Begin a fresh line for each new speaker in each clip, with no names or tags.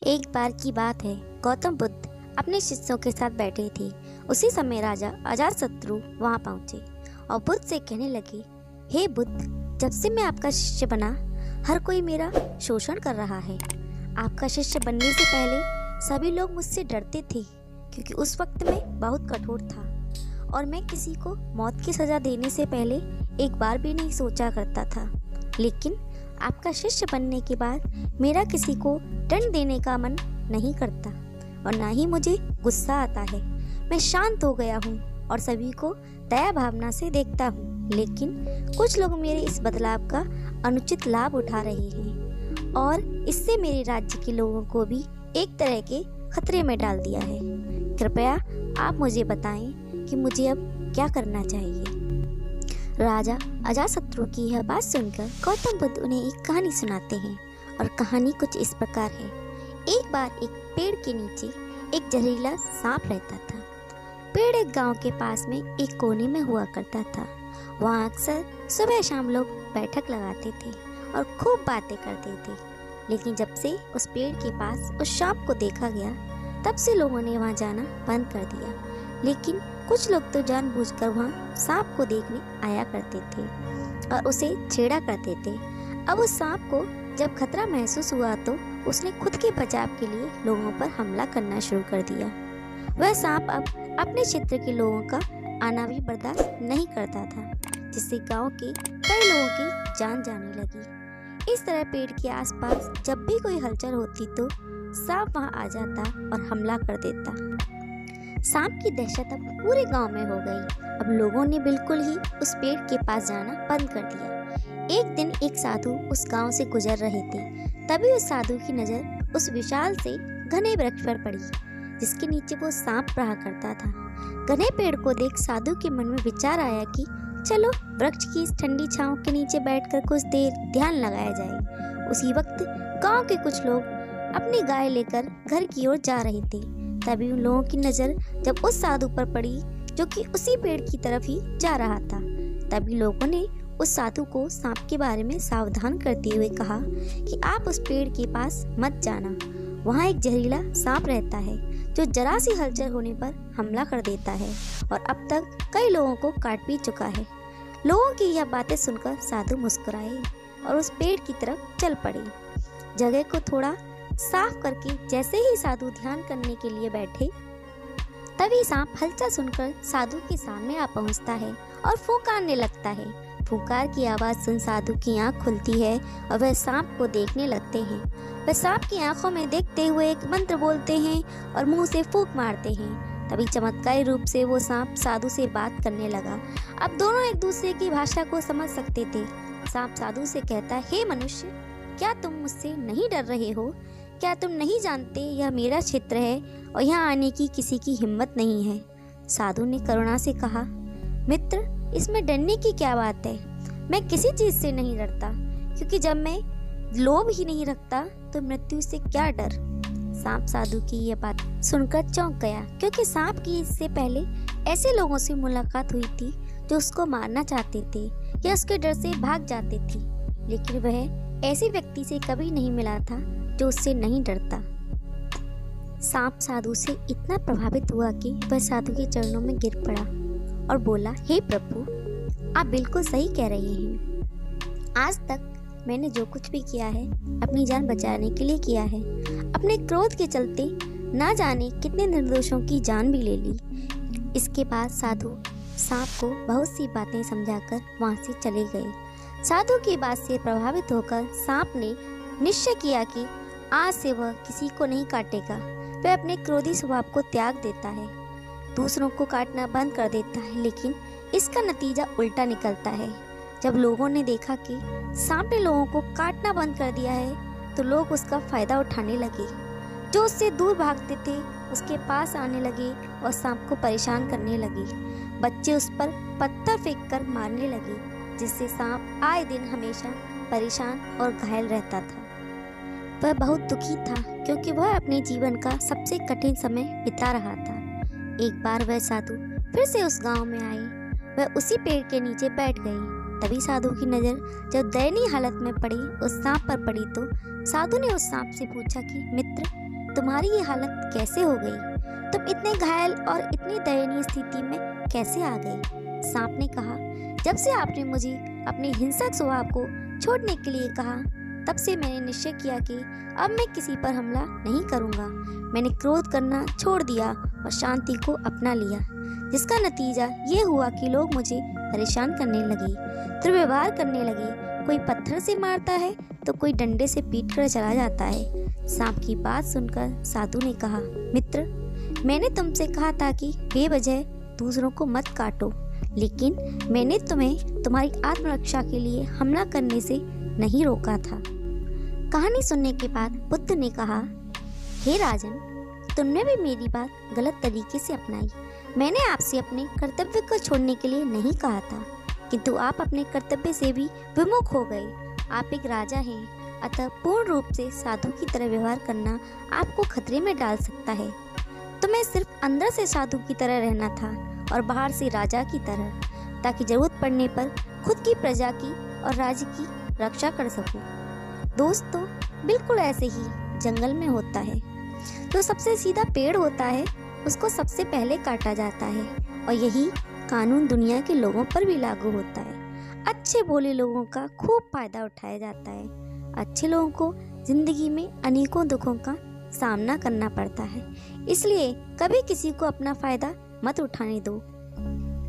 एक बार की बात है, गौतम बुद्ध अपने शिष्यों के साथ बैठे थे। उसी समय राजा अजातशत्रु वहां पहुंचे और बुद्ध से कहने लगे, हे बुद्ध, जब से मैं आपका शिष्य बना, हर कोई मेरा शोषण कर रहा है। आपका शिष्य बनने से पहले सभी लोग मुझसे डरते थे, क्योंकि उस वक्त मैं बहुत कठोर था और मैं किसी को मौत की सजा देने से पहले एक बार भी नहीं सोचा करता था। लेकिन आपका शिष्य बनने के बाद मेरा किसी को दंड देने का मन नहीं करता और ना ही मुझे गुस्सा आता है। मैं शांत हो गया हूँ और सभी को दया भावना से देखता हूँ। लेकिन कुछ लोग मेरे इस बदलाव का अनुचित लाभ उठा रहे हैं और इससे मेरे राज्य के लोगों को भी एक तरह के खतरे में डाल दिया है। कृपया आप मुझे बताएं कि मुझे अब क्या करना चाहिए। राजा अजातशत्रु की यह बात सुनकर गौतम बुद्ध उन्हें एक कहानी सुनाते हैं और कहानी कुछ इस प्रकार है। एक बार एक पेड़ के नीचे एक जहरीला सांप रहता था। पेड़ एक गांव के पास में एक कोने में हुआ करता था। वहाँ अक्सर सुबह शाम लोग बैठक लगाते थे और खूब बातें करते थे। लेकिन जब से उस पेड़ के पास उस सांप को देखा गया, तब से लोगों ने वहाँ जाना बंद कर दिया। लेकिन कुछ लोग तो जानबूझकर वहाँ सांप को देखने आया करते थे और उसे छेड़ा करते थे। अब उस सांप को जब खतरा महसूस हुआ तो उसने खुद के बचाव के लिए लोगों पर हमला करना शुरू कर दिया। वह सांप अब अपने क्षेत्र के लोगों का आना भी बर्दाश्त नहीं करता था, जिससे गांव के कई लोगों की जान जाने लगी। इस तरह पेड़ के आसपास जब भी कोई हलचल होती तो सांप वहां आ जाता और हमला कर देता। सांप की दहशत अब पूरे गांव में हो गई। अब लोगों ने बिल्कुल ही उस पेड़ के पास जाना बंद कर दिया। एक दिन एक साधु उस गांव से गुजर रहे थे। तभी उस साधु की नजर उस विशाल से घने वृक्ष पर पड़ी, जिसके नीचे वो सांप रहा करता था। घने पेड़ को देख साधु के मन में विचार आया कि चलो वृक्ष की इस ठंडी छांव के नीचे बैठकर कुछ देर ध्यान लगाया जाए। उसी वक्त गांव के कुछ लोग अपनी गाय लेकर घर की ओर जा रहे थे। तभी उन लोगों की नजर जब उस साधु पर पड़ी, जो कि उसी पेड़ की तरफ ही जा रहा था। तभी लोगों ने उस साधु को सांप के बारे में सावधान करते हुए कहा कि आप उस पेड़ के पास मत जाना। वहाँ एक जहरीला सांप रहता है जो जरा सी हलचल होने पर हमला कर देता है और अब तक कई लोगों को काट भी चुका है। लोगों की यह बातें सुनकर साधु मुस्कुराए और उस पेड़ की तरफ चल पड़े। जगह को थोड़ा साफ करके जैसे ही साधु ध्यान करने के लिए बैठे, तभी सांप हलचल सुनकर साधु के सामने आ पहुंचता है और फुंकारने लगता है। फुंकार की आवाज सुन साधु की आंख खुलती है और वह सांप को देखने लगते हैं। वह सांप की आंखों में देखते हुए एक मंत्र बोलते हैं और मुंह से फूंक मारते हैं। तभी चमत्कारी रूप से वो सांप साधु से बात करने लगा। अब दोनों एक दूसरे की भाषा को समझ सकते थे। सांप साधु से कहता है, हे मनुष्य, क्या तुम मुझसे नहीं डर रहे हो? क्या तुम नहीं जानते यह मेरा क्षेत्र है और यहाँ आने की किसी की हिम्मत नहीं है? साधु ने करुणा से कहा, मित्र, इसमें डरने की क्या बात है? मैं किसी चीज से नहीं डरता, क्योंकि जब मैं लोभ ही नहीं रखता तो मृत्यु से क्या डर। सांप साधु की यह बात सुनकर चौंक गया, क्योंकि सांप की इससे पहले ऐसे लोगों से मुलाकात हुई थी जो उसको मारना चाहते थे या उसके डर से भाग जाते थे, लेकिन वह ऐसे व्यक्ति से कभी नहीं मिला था जो उससे नहीं डरता। सांप साधु से इतना प्रभावित हुआ कि वह साधु के चरणों में गिर पड़ा और बोला, हे प्रभु, आप बिल्कुल सही कह रहे हैं। आज तक मैंने जो कुछ भी किया है अपनी जान बचाने के लिए किया है। अपने क्रोध के चलते ना जाने कितने निर्दोषों की जान भी ले ली। इसके बाद साधु सांप को बहुत सी बातें समझाकर वहां से चले गए। साधु की बात से प्रभावित होकर सांप ने निश्चय किया कि आज से वह किसी को नहीं काटेगा। वह अपने क्रोधी स्वभाव को त्याग देता है, दूसरों को काटना बंद कर देता है, लेकिन इसका नतीजा उल्टा निकलता है। जब लोगों ने देखा कि सांप ने लोगों को काटना बंद कर दिया है, तो लोग उसका फायदा उठाने लगे। जो उससे दूर भागते थे उसके पास आने लगे और सांप को परेशान करने लगे। बच्चे उस पर पत्थर फेंककर मारने लगे, जिससे सांप आए दिन हमेशा परेशान और घायल रहता था। वह बहुत दुखी था, क्योंकि वह अपने जीवन का सबसे कठिन समय बिता रहा था। एक बार वह साधु फिर से उस गांव में आए। वह उसी पेड़ के नीचे बैठ गए। तभी साधु की नज़र जब दयनीय हालत में पड़ी उस सांप पर पड़ी, तो साधु ने उस सांप से पूछा कि मित्र, तुम्हारी ये हालत कैसे हो गई? तुम इतने घायल और इतनी दयनीय स्थिति में कैसे आ गए? सांप ने कहा, जब से आपने मुझे अपने हिंसक स्वभाव को छोड़ने के लिए कहा, तब से मैंने निश्चय किया कि अब मैं किसी पर हमला नहीं करूंगा। मैंने क्रोध करना छोड़ दिया और शांति को अपना लिया, जिसका नतीजा ये हुआ कि लोग मुझे परेशान करने लगे, दुर्व्यवहार करने लगे। कोई पत्थर से मारता है तो कोई डंडे से पीट कर चला जाता है। सांप की बात सुनकर साधु ने कहा, मित्र, मैंने तुमसे कहा था कि बेवजह दूसरों को मत काटो, लेकिन मैंने तुम्हें तुम्हारी आत्मरक्षा के लिए हमला करने से नहीं रोका था। कहानी सुनने के बाद बुद्ध ने कहा, हे राजन, तुमने भी मेरी बात गलत तरीके से अपनाई। मैंने आपसे अपने कर्तव्य को छोड़ने के लिए नहीं कहा था, किंतु आप अपने कर्तव्य से भी विमुख हो गए। आप एक राजा हैं, अतः पूर्ण रूप से साधु की तरह व्यवहार करना आपको खतरे में डाल सकता है। तुम्हें सिर्फ अंदर से साधु की तरह रहना था और बाहर से राजा की तरह, ताकि जरूरत पड़ने पर खुद की प्रजा की और राज्य की रक्षा कर सकूं। दोस्तों, बिल्कुल ऐसे ही जंगल में होता है। जो सबसे सीधा पेड़ होता है उसको सबसे पहले काटा जाता है, और यही कानून दुनिया के लोगों पर भी लागू होता है। अच्छे भोले लोगों का खूब फायदा उठाया जाता है। अच्छे लोगों को जिंदगी में अनेकों दुखों का सामना करना पड़ता है, इसलिए कभी किसी को अपना फायदा मत उठाने दो।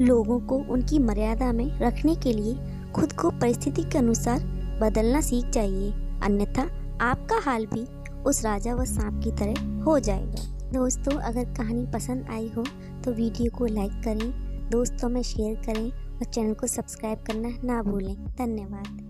लोगों को उनकी मर्यादा में रखने के लिए खुद को परिस्थिति के अनुसार बदलना सीख जाइए, अन्यथा आपका हाल भी उस राजा व सांप की तरह हो जाएगा। दोस्तों, अगर कहानी पसंद आई हो तो वीडियो को लाइक करें, दोस्तों में शेयर करें और चैनल को सब्सक्राइब करना ना भूलें। धन्यवाद।